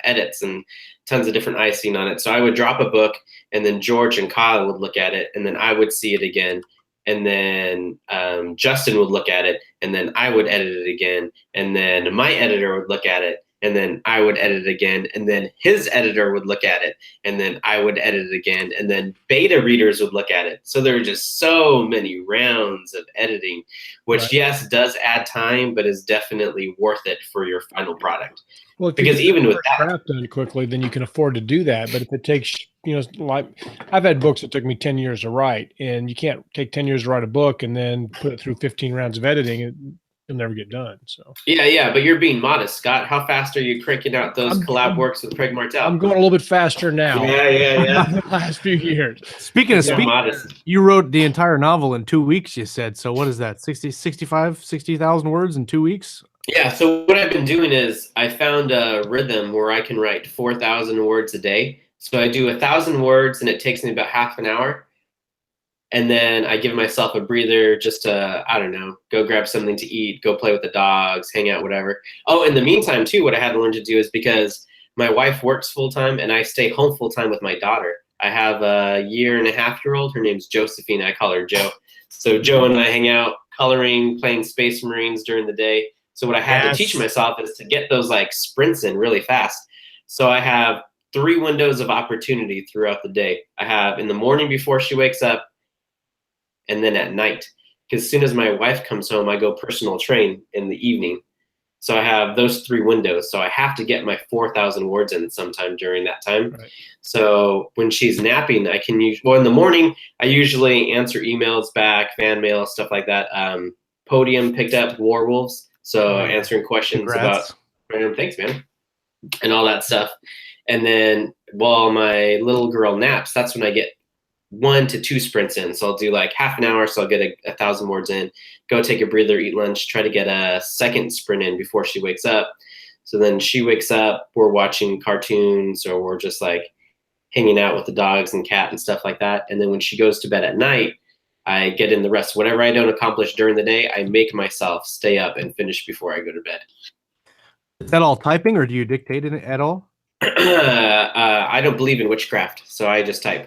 edits and tons of different icing on it. So I would drop a book, and then George and Kyle would look at it, and then I would see it again. And then Justin would look at it, and then I would edit it again. And then my editor would look at it, and then I would edit it again, and then his editor would look at it, and then I would edit it again, and then beta readers would look at it. So there are just so many rounds of editing, which right. Yes, does add time, but is definitely worth it for your final product. Well, because even with that draft done quickly, then you can afford to do that. But if it takes, you know, like I've had books that took me 10 years to write, and you can't take 10 years to write a book and then put it through 15 rounds of editing. It'll never get done. So yeah, but you're being modest, Scott. How fast are you cranking out those collab works with Craig Martell? I'm going a little bit faster now. Yeah. The last few years. Speaking of modest, you wrote the entire novel in 2 weeks, you said. So what is that? 60,000 words in 2 weeks? Yeah, so what I've been doing is I found a rhythm where I can write 4,000 words a day. So I do 1,000 words, and it takes me about half an hour. And then I give myself a breather just to, I don't know, go grab something to eat, go play with the dogs, hang out, whatever. Oh, in the meantime, too, what I had to learn to do is because my wife works full-time and I stay home full-time with my daughter. I have a 1.5-year-old. Her name's Josephine. I call her Jo. So Jo and I hang out, coloring, playing Space Marines during the day. So what I had to teach myself is to get those like sprints in really fast. So I have 3 windows of opportunity throughout the day. I have in the morning before she wakes up, and then at night. Because as soon as my wife comes home, I go personal train in the evening. So I have those 3 windows. So I have to get my 4,000 words in sometime during that time. Right. So when she's napping, I can use, well, in the morning, I usually answer emails back, fan mail, stuff like that. Podium picked up Warwolves. So answering questions about random things, man, and all that stuff. And then while my little girl naps, that's when I get 1 to 2 sprints in. So I'll do like half an hour. So I'll get 1,000 words in, go take a breather, eat lunch, try to get a second sprint in before she wakes up. So then she wakes up, we're watching cartoons, or we're just like hanging out with the dogs and cat and stuff like that. And then when she goes to bed at night, I get in the rest. Whatever I don't accomplish during the day, I make myself stay up and finish before I go to bed. Is that all typing, or do you dictate it at all? I don't believe in witchcraft, so I just type.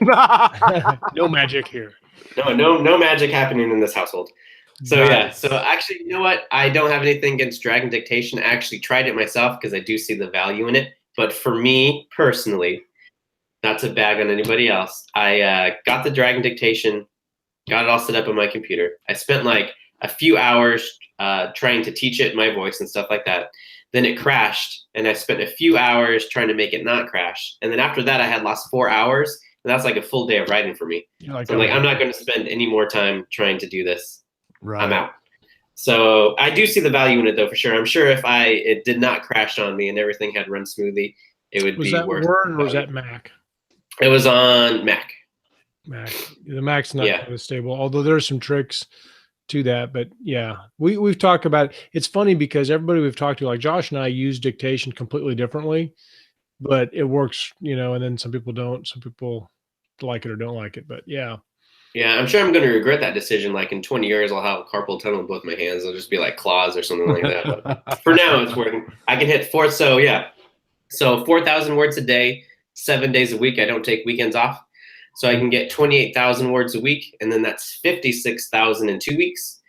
No magic here. No magic happening in this household. So nice. Yeah, so actually, you know what? I don't have anything against Dragon Dictation. I actually tried it myself because I do see the value in it. But for me personally, not to bag on anybody else, I got the Dragon Dictation, got it all set up on my computer. I spent like a few hours trying to teach it my voice and stuff like that. Then it crashed, and I spent a few hours trying to make it not crash. And then after that, I had lost 4 hours, and that's like a full day of writing for me. Like, so I'm like, I'm not going to spend any more time trying to do this. Right. I'm out. So I do see the value in it, though, for sure. I'm sure if it did not crash on me and everything had run smoothly, it would be worth it. Was that Word or was that Mac? It was on Mac. Mac. The Mac's not kind of stable, although there's some tricks to that. But yeah, we've talked about it. It's funny because everybody we've talked to, like Josh and I, use Dictation completely differently, but it works, and then some people don't. Some people like it or don't like it. But yeah. Yeah, I'm sure I'm going to regret that decision. Like in 20 years, I'll have carpal tunnel in both my hands. It'll just be like claws or something like that. But for now, it's working. I can hit 4. So yeah. So 4,000 words a day, 7 days a week. I don't take weekends off. So I can get 28,000 words a week. And then that's 56,000 in 2 weeks.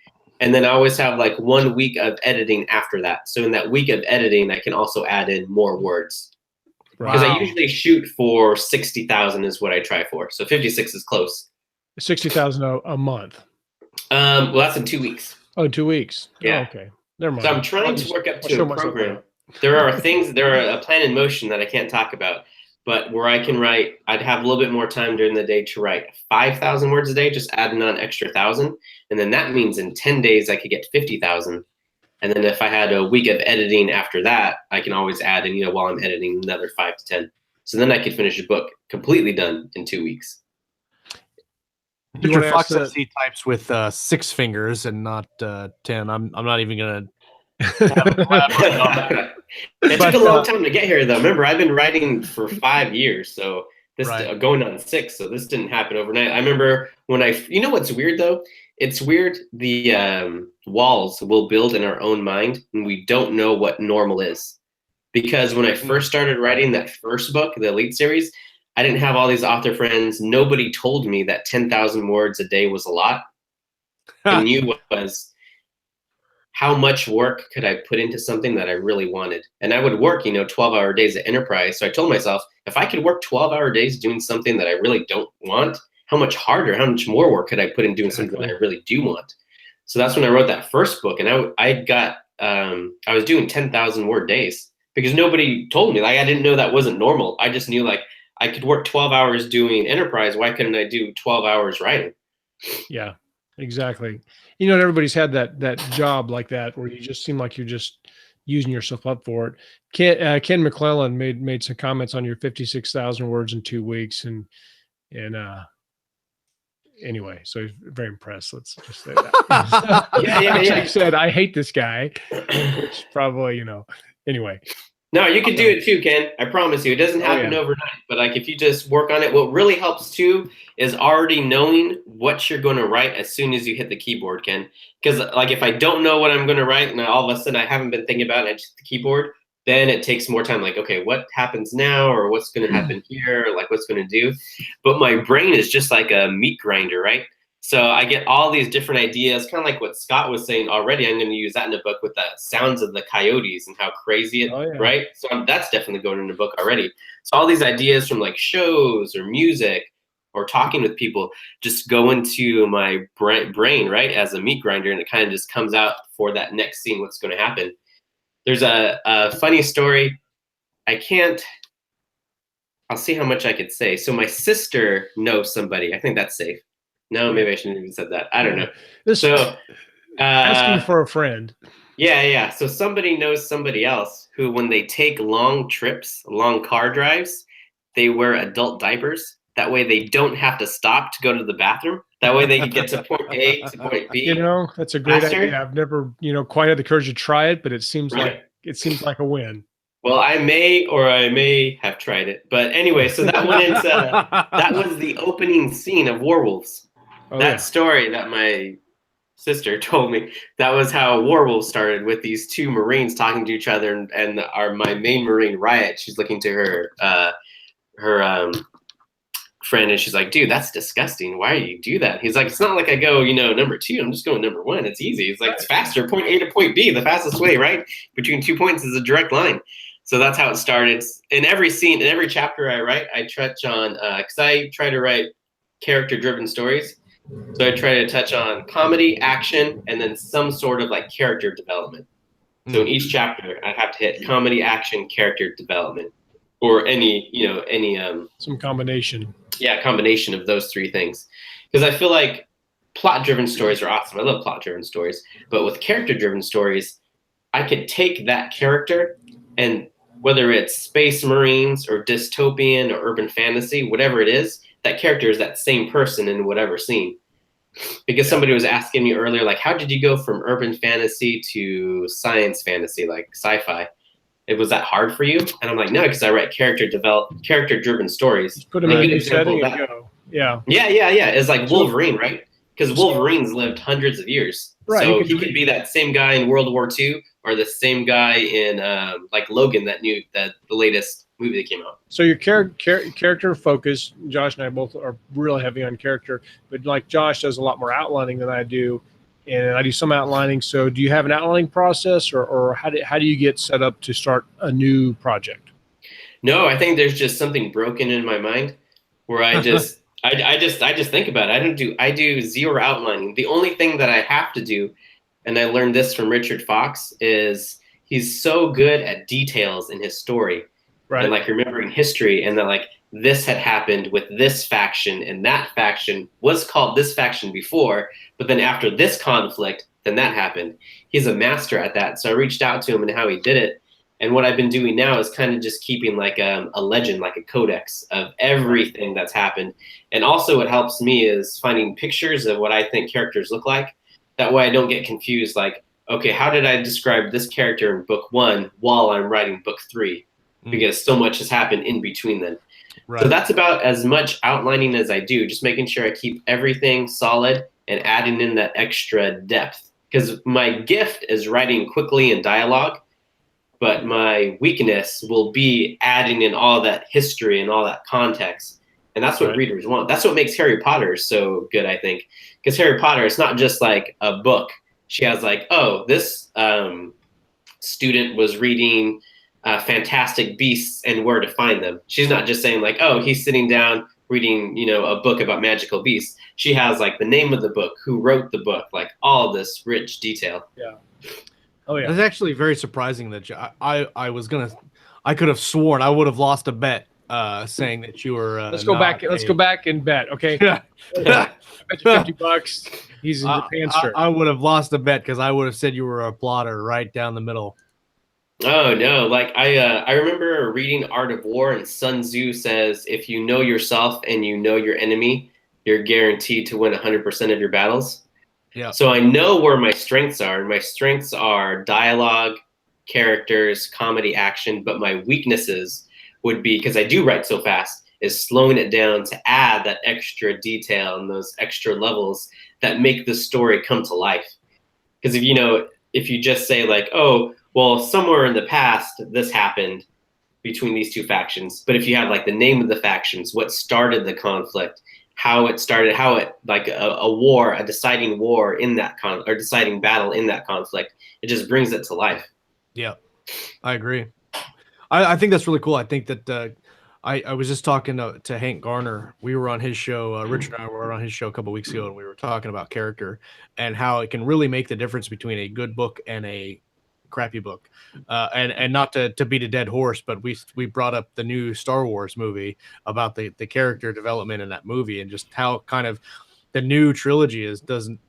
And then I always have like 1 week of editing after that. So in that week of editing, I can also add in more words. Because I usually shoot for 60,000 is what I try for. So 56 is close. 60,000 a month. Well, that's in 2 weeks. Oh, 2 weeks. Yeah. Oh, okay. Never mind. So I'm trying to work up to a program. There are a plan in motion that I can't talk about, but where I can write, I'd have a little bit more time during the day to write 5,000 words a day, just adding on extra 1,000. And then that means in 10 days, I could get 50,000. And then if I had a week of editing after that, I can always add in, while I'm editing, another 5 to 10. So then I could finish a book completely done in 2 weeks. Mr. Fox says he types with 6 fingers and not 10. I'm not even gonna. It took a long time to get here, though. Remember, I've been writing for 5 years, so this going on 6. So this didn't happen overnight. I remember when what's weird though? It's weird. The walls will build in our own mind, and we don't know what normal is. Because when I first started writing that first book, the Elite series, I didn't have all these author friends. Nobody told me that 10,000 words a day was a lot. I knew was how much work could I put into something that I really wanted. And I would work, 12-hour days at Enterprise. So I told myself, if I could work 12-hour days doing something that I really don't want, how much harder, how much more work could I put in doing something that I really do want? So that's when I wrote that first book. And I was doing 10,000 word days because nobody told me. Like, I didn't know that wasn't normal. I just knew like I could work 12 hours doing Enterprise. Why couldn't I do 12 hours writing? Yeah, exactly. Everybody's had that job like that where you just seem like you're just using yourself up for it. Ken McClellan made some comments on your 56,000 words in 2 weeks. And anyway, so he's very impressed. Let's just say that. He said, I hate this guy, which probably, anyway. No, you can do it too, Ken. I promise you. It doesn't happen overnight. But like if you just work on it, what really helps too is already knowing what you're going to write as soon as you hit the keyboard, Ken. Because like if I don't know what I'm going to write and all of a sudden I haven't been thinking about it, I just hit the keyboard, then it takes more time. Like, okay, what happens now, or what's going to happen here, or like what's going to do. But my brain is just like a meat grinder, right? So I get all these different ideas, kind of like what Scott was saying already. I'm going to use that in the book with the sounds of the coyotes and how crazy it, right? So that's definitely going in the book already. So all these ideas from like shows or music or talking with people just go into my brain, right, as a meat grinder, and it kind of just comes out for that next scene, what's going to happen. There's a funny story. I'll see how much I could say. So my sister knows somebody. I think that's safe. No, maybe I shouldn't have even said that. I don't know. So asking for a friend. Yeah. So somebody knows somebody else who, when they take long trips, long car drives, they wear adult diapers. That way they don't have to stop to go to the bathroom. That way they can get to point A to point B. That's a great idea. I've never, quite had the courage to try it, but it seems like a win. Well, I may have tried it, but anyway. So that went into that was the opening scene of Werewolves. Story that my sister told me, that was how Werewolves started, with these two Marines talking to each other, and my main Marine, Riot, she's looking to her friend, and she's like, dude, that's disgusting. Why do you do that? He's like, it's not like I go, number 2. I'm just going number 1. It's easy. It's like, it's faster. Point A to point B, the fastest way, right? Between 2 points is a direct line. So that's how it started. In every scene, in every chapter I write, I touch on, because I try to write character-driven stories. So I try to touch on comedy, action, and then some sort of like character development. So in each chapter, I have to hit comedy, action, character development, or any some combination. Yeah, combination of those three things. Because I feel like plot-driven stories are awesome. I love plot-driven stories, but with character-driven stories, I could take that character, and whether it's Space Marines or dystopian or urban fantasy, whatever it is, that character is that same person in whatever scene. Because somebody was asking me earlier, like, how did you go from urban fantasy to science fantasy, like sci-fi? Was that hard for you? And I'm like, no, because I write character-driven stories. Just put them in a new setting and go. Yeah. Yeah. It's like Wolverine, right? Because Wolverine's lived hundreds of years. Right. So he could be that same guy in World War II or the same guy in like Logan, the latest movie that came out. So your character focus, Josh and I both are really heavy on character, but like Josh does a lot more outlining than I do, and I do some outlining. So do you have an outlining process, or how do you get set up to start a new project? No, I think there's just something broken in my mind where I just I just think about it. I do zero outlining. The only thing that I have to do, and I learned this from Richard Fox, is he's so good at details in his story. Right. And like remembering history, and that like this had happened with this faction, and that faction was called this faction before, but then after this conflict, then that happened. He's a master at that. So I reached out to him and how he did it. And what I've been doing now is kind of just keeping like a legend, like a codex of everything that's happened. And also what helps me is finding pictures of what I think characters look like. That way I don't get confused, like, okay, how did I describe this character in book 1 while I'm writing book 3? Because so much has happened in between then. Right. So that's about as much outlining as I do, just making sure I keep everything solid and adding in that extra depth. Because my gift is writing quickly in dialogue, but my weakness will be adding in all that history and all that context. And that's what readers want. That's what makes Harry Potter so good, I think. Because Harry Potter, it's not just like a book. She has like, oh, this student was reading Fantastic Beasts and where to find them. She's not just saying like, oh, he's sitting down reading, a book about magical beasts. She has like the name of the book, who wrote the book, like all this rich detail. Yeah. Oh yeah. It's actually very surprising that I could have sworn I would have lost a bet saying that you were. Let's go back and bet. Okay. Yeah. I bet you $50. He's in Japan strip. I would have lost a bet because I would have said you were a plotter right down the middle. Oh no! Like I remember reading Art of War, and Sun Tzu says, if you know yourself and you know your enemy, you're guaranteed to win 100% of your battles. Yeah. So I know where my strengths are. My strengths are dialogue, characters, comedy, action. But my weaknesses would be, because I do write so fast, is slowing it down to add that extra detail and those extra levels that make the story come to life. Because if you just say like, oh, well, somewhere in the past, this happened between these two factions. But if you have like the name of the factions, what started the conflict, how it started, how it like a war, a deciding war in that or deciding battle in that conflict, it just brings it to life. Yeah, I agree. I think that's really cool. I think that I was just talking to Hank Garner. We were on his show. Richard and I were on his show a couple of weeks ago, and we were talking about character and how it can really make the difference between a good book and a crappy book, and not to beat a dead horse, but we brought up the new Star Wars movie about the character development in that movie, and just how kind of the new trilogy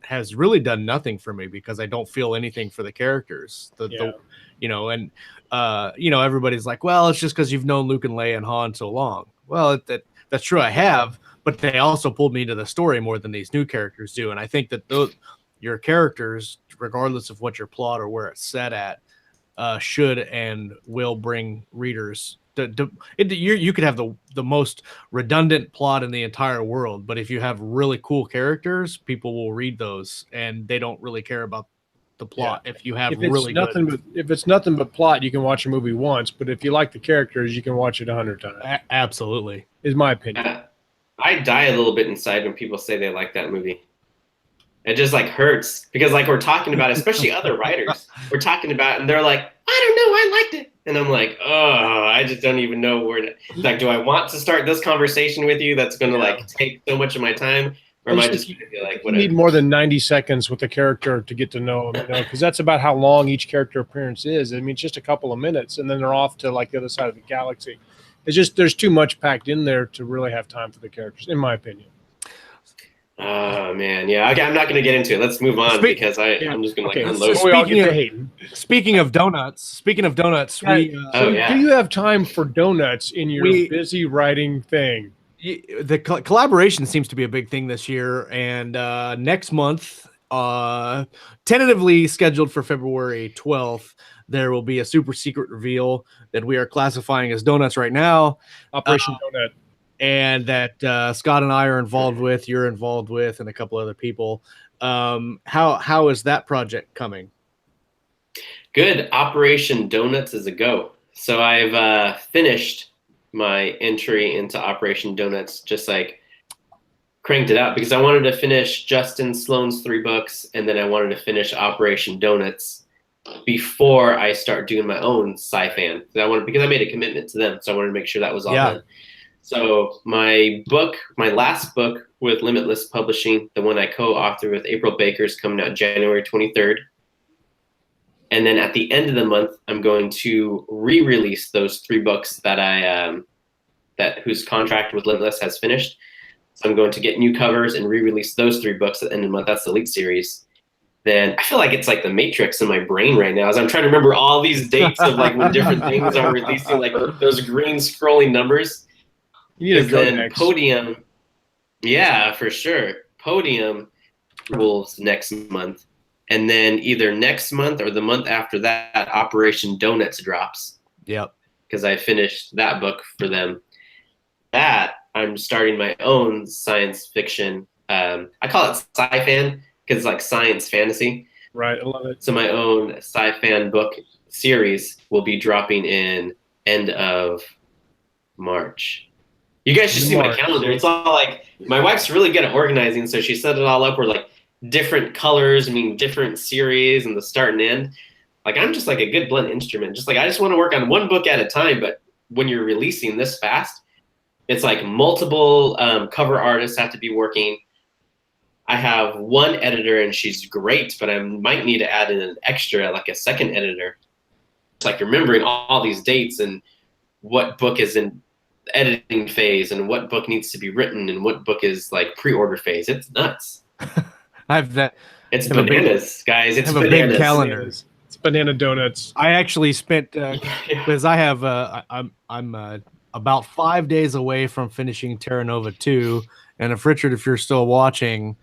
has really done nothing for me because I don't feel anything for the characters. Everybody's like, well, it's just because you've known Luke and Leia and Han so long. Well, that's true, I have, but they also pulled me into the story more than these new characters do, and I think that your characters, regardless of what your plot or where it's set at, should and will bring readers. You could have the most redundant plot in the entire world, but if you have really cool characters, people will read those, and they don't really care about the plot. Yeah. If it's nothing but plot, you can watch a movie once. But if you like the characters, you can watch it 100 times. Absolutely, is my opinion. I die a little bit inside when people say they like that movie. It just like hurts because like we're talking about, especially other writers, we're talking about, and they're like, I don't know, I liked it, and I'm like, oh, I just don't even know where to, like, do I want to start this conversation with you that's going to like take so much of my time? Or am I just gonna be like, you need more than 90 seconds with the character to get to know them, because that's about how long each character appearance is. I mean, it's just a couple of minutes, and then they're off to like the other side of the galaxy. It's just there's too much packed in there to really have time for the characters, in my opinion. Oh man, yeah. Okay, I'm not going to get into it. Let's move on because I'm just going to like unload. Speaking of donuts, do you have time for donuts in your busy writing thing? The collaboration seems to be a big thing this year, and next month, tentatively scheduled for February 12th, there will be a super secret reveal that we are classifying as donuts right now. Operation Donut. And that Scott and I are involved with, you're involved with, and a couple other people. How is that project coming? Good. Operation Donuts is a go. So I've finished my entry into Operation Donuts, just like cranked it out because I wanted to finish Justin Sloan's 3 books, and then I wanted to finish Operation Donuts before I start doing my own sci-fan. Because I made a commitment to them, so I wanted to make sure that was all done. So my last book with Limitless Publishing, the one I co-authored with April Baker, is coming out January 23rd. And then at the end of the month, I'm going to re-release those 3 books that whose contract with Limitless has finished. So I'm going to get new covers and re-release those 3 books at the end of the month. That's the Elite series. Then I feel like it's like the Matrix in my brain right now as I'm trying to remember all these dates of like when different things are releasing, like those green scrolling numbers. You need a then Podium, yeah, for sure. Podium rules next month. And then either next month or the month after that, Operation Donuts drops. Yep. Because I finished that book for them. That I'm starting my own science fiction. I call it sci-fan because it's like science fantasy. Right, I love it. So my own sci-fan book series will be dropping in end of March. You guys should see my calendar. It's all like, my wife's really good at organizing, so she set it all up where like different colors, different series and the start and end. Like I'm just like a good blunt instrument. Just like I just want to work on one book at a time, but when you're releasing this fast, it's like multiple cover artists have to be working. I have one editor and she's great, but I might need to add in an extra, like a second editor. It's like remembering all these dates and what book is in editing phase and what book needs to be written and what book is like pre-order phase. It's nuts. I have that. It's bananas, guys. It's bananas. A big calendar. It's banana donuts. I actually spent because I have I'm about 5 days away from finishing Terra Nova 2, and if Richard, if you're still watching,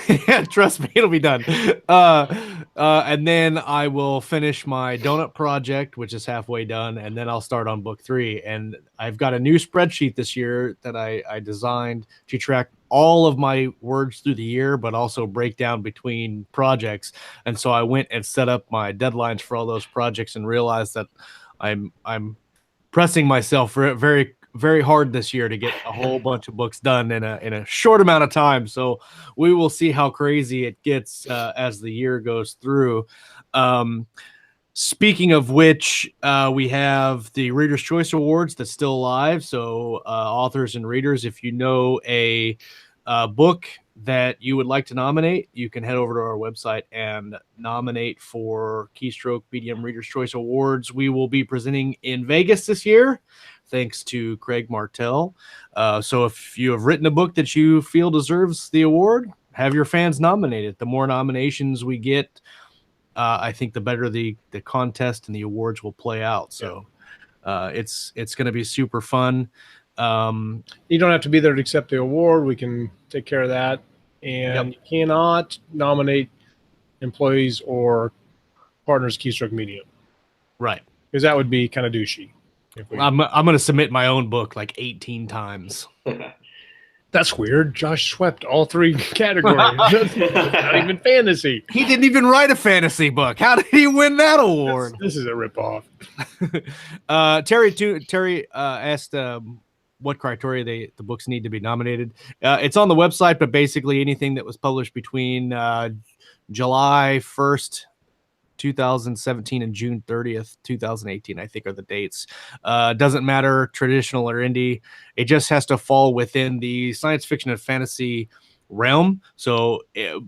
yeah, trust me, it'll be done. And then I will finish my donut project, which is halfway done, and then I'll start on book 3. And I've got a new spreadsheet this year that I designed to track all of my words through the year, but also break down between projects. And so I went and set up my deadlines for all those projects and realized that I'm pressing myself very, very hard this year to get a whole bunch of books done in a short amount of time. So we will see how crazy it gets as the year goes through. Speaking of which, we have the Reader's Choice Awards that's still alive. So authors and readers, if you know a book that you would like to nominate, you can head over to our website and nominate for Keystroke BDM Reader's Choice Awards. We will be presenting in Vegas this year, thanks to Craig Martell. So if you have written a book that you feel deserves the award, have your fans nominate it. The more nominations we get, I think the better the contest and the awards will play out. So it's going to be super fun. You don't have to be there to accept the award. We can take care of that. And you cannot nominate employees or partners Keystroke Medium. Right. Because that would be kind of douchey. I'm going to submit my own book like 18 times. That's weird. Josh swept all 3 categories. Not even fantasy. He didn't even write a fantasy book. How did he win that award? This is a ripoff. Terry asked what criteria the books need to be nominated. It's on the website, but basically anything that was published between July 1st 2017 and June 30th, 2018, I think are the dates. Doesn't matter, traditional or indie. It just has to fall within the science fiction and fantasy realm. So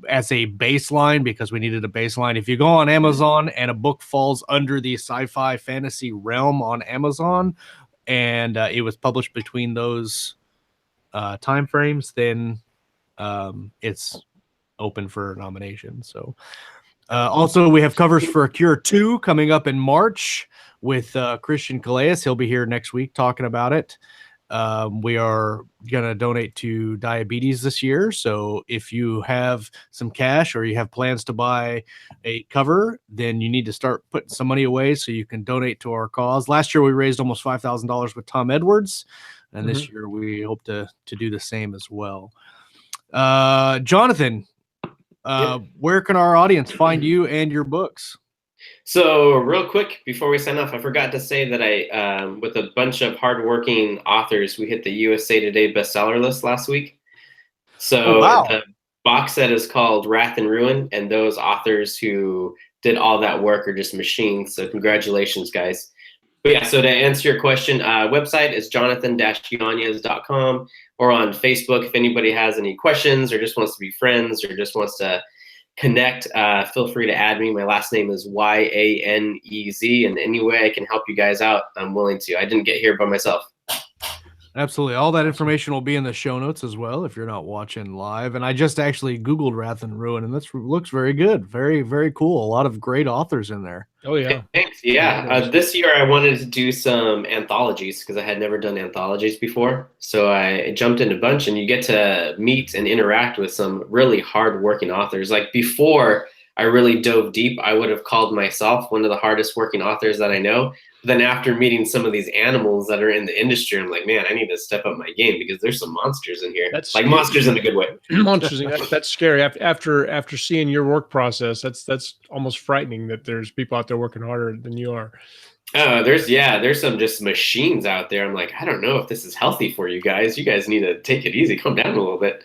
as a baseline, because we needed a baseline, if you go on Amazon and a book falls under the sci-fi fantasy realm on Amazon, and it was published between those time frames, then it's open for nomination. So also we have covers for Cure 2 coming up in March with Christian Calais. He'll be here next week talking about it. We are going to donate to diabetes this year. So if you have some cash or you have plans to buy a cover, then you need to start putting some money away so you can donate to our cause. Last year, we raised almost $5,000 with Tom Edwards. And this year, we hope to do the same as well. Jonathan, where can our audience find you and your books? So real quick, before we sign off, I forgot to say that I, with a bunch of hardworking authors, we hit the USA Today bestseller list last week. So the box set is called Wrath and Ruin, and those authors who did all that work are just machines. So congratulations, guys. But yeah, so to answer your question, website is jonathan-yanez.com, or on Facebook if anybody has any questions or just wants to be friends or just wants to connect, feel free to add me. My last name is Yanez, and any way I can help you guys out, I'm willing to. I didn't get here by myself. Absolutely. All that information will be in the show notes as well if you're not watching live. And I just actually Googled Wrath and Ruin, and this looks very good. Very, very cool. A lot of great authors in there. Oh, yeah. Thanks. Yeah. This year I wanted to do some anthologies because I had never done anthologies before. So I jumped in a bunch, and you get to meet and interact with some really hard-working authors. Like before I really dove deep, I would have called myself one of the hardest working authors that I know. But then after meeting some of these animals that are in the industry, I'm like, man, I need to step up my game because there's some monsters in here. That's like monsters in a good way. Monsters. That's scary. After seeing your work process, that's almost frightening that there's people out there working harder than you are. There's some just machines out there. I'm like, I don't know if this is healthy for you guys. You guys need to take it easy, calm down a little bit.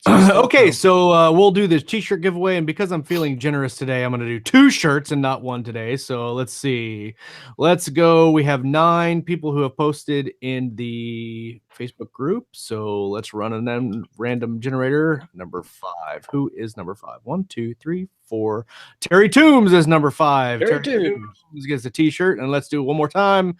Okay, so we'll do this t-shirt giveaway, and because I'm feeling generous today, I'm going to do 2 shirts and not 1 today. So let's see. Let's go. We have 9 people who have posted in the Facebook group. So let's run a random generator. Number 5. Who is number 5? 1, 2, 3, 4. Terry Toombs is number 5. Terry Toombs gets a t-shirt, and let's do it one more time.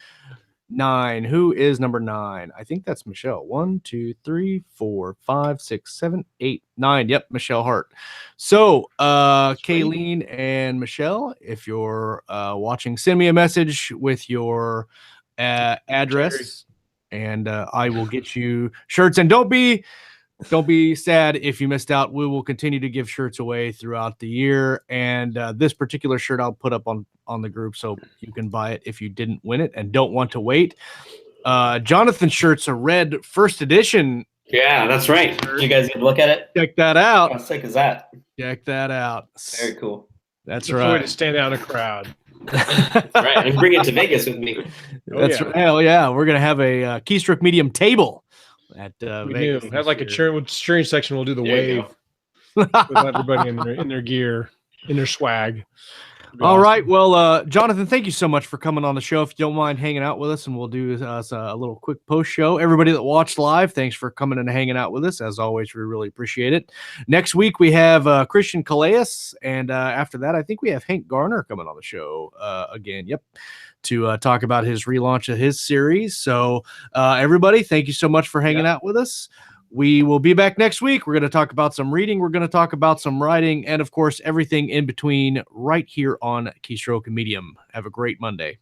9. Who is number 9? I think that's Michelle. 1, 2, 3, 4, 5, 6, 7, 8, 9. Yep, Michelle Hart. So, Kayleen and Michelle, if you're watching, send me a message with your address, and I will get you shirts. And don't be sad if you missed out. We will continue to give shirts away throughout the year, and this particular shirt I'll put up on the group so you can buy it if you didn't win it and don't want to wait. Jonathan's shirt's a red first edition. Yeah, that's right. You guys get to look at it? Check that out. How sick is that? Check that out. Very cool. That's right. right. Way to stand out in a crowd. That's right. And bring it to Vegas with me. That's right. Hell yeah. We're going to have a keystroke medium table at Vegas. Have like a cheering section. We'll do the wave with everybody in their gear, in their swag. All right. Well, Jonathan, thank you so much for coming on the show. If you don't mind hanging out with us, and we'll do a little quick post show. Everybody that watched live, thanks for coming and hanging out with us. As always, we really appreciate it. Next week, we have Christian Calais, and after that, I think we have Hank Garner coming on the show again. Yep. To talk about his relaunch of his series. So everybody, thank you so much for hanging out with us. We will be back next week. We're going to talk about some reading. We're going to talk about some writing, and of course, everything in between right here on Keystroke Medium. Have a great Monday.